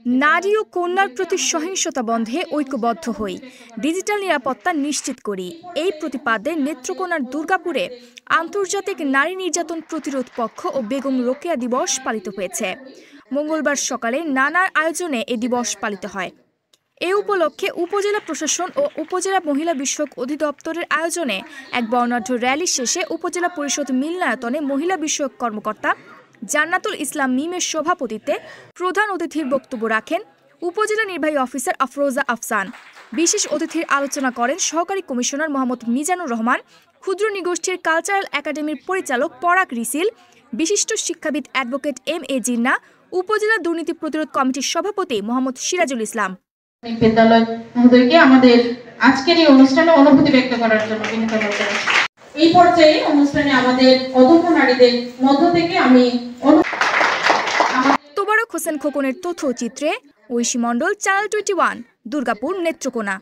নারী ও কন্যার প্রতি সহিংসতা বন্ধে ঐক্যবদ্ধ হই, ডিজিটাল নিরাপত্তা নিশ্চিত করি। এই প্রতিপাদ্যে নেত্রকোনার দুর্গাপুরে আন্তর্জাতিক নারী নির্যাতন প্রতিরোধ পক্ষ ও বেগম রোকেয়া দিবস পালিত হয়েছে। মঙ্গলবার সকালে নানা আয়োজনে এ দিবস পালিত হয়। এ উপলক্ষে উপজেলা প্রশাসন ও উপজেলা মহিলা বিষয়ক অধিদপ্তরের আয়োজনে এক বর্ণাঢ্য র্যালি শেষে উপজেলা পরিষদ মিলনায়তনে মহিলা বিষয়ক কর্মকর্তা জান্নাতুল ইসলাম মিমের সভাপতিত্বে প্রধান অতিথির বক্তব্য রাখেন উপজেলা নির্বাহী অফিসার আফরোজা আফসান। বিশেষ অতিথির আলোচনা করেন সহকারী কমিশনার মোহাম্মদ মিজানুর রহমান, ক্ষুদ্র নিগোষ্ঠীর কালচারাল একাডেমির পরিচালক পরাগ রিসিল, বিশিষ্ট শিক্ষাবিদ অ্যাডভোকেট এম.এ. জিন্না, উপজেলা দুর্নীতি প্রতিরোধ কমিটির সভাপতি মোহাম্মদ সিরাজুল ইসলাম। বিদ্যালয় মহোদয়কে আমাদের আজকের এই অনুষ্ঠানে অনুভূতি ব্যক্ত করার জন্য বিনীত করছি। এই পর্যায়ে অনুষ্ঠানে আমাদের অদম্য নারীদের মধ্য থেকে আমি তোবারক হোসেন খোকনের তথ্যচিত্রে ঐশী মণ্ডল, চ্যানেল 21, দুর্গাপুর, নেত্রকোনা।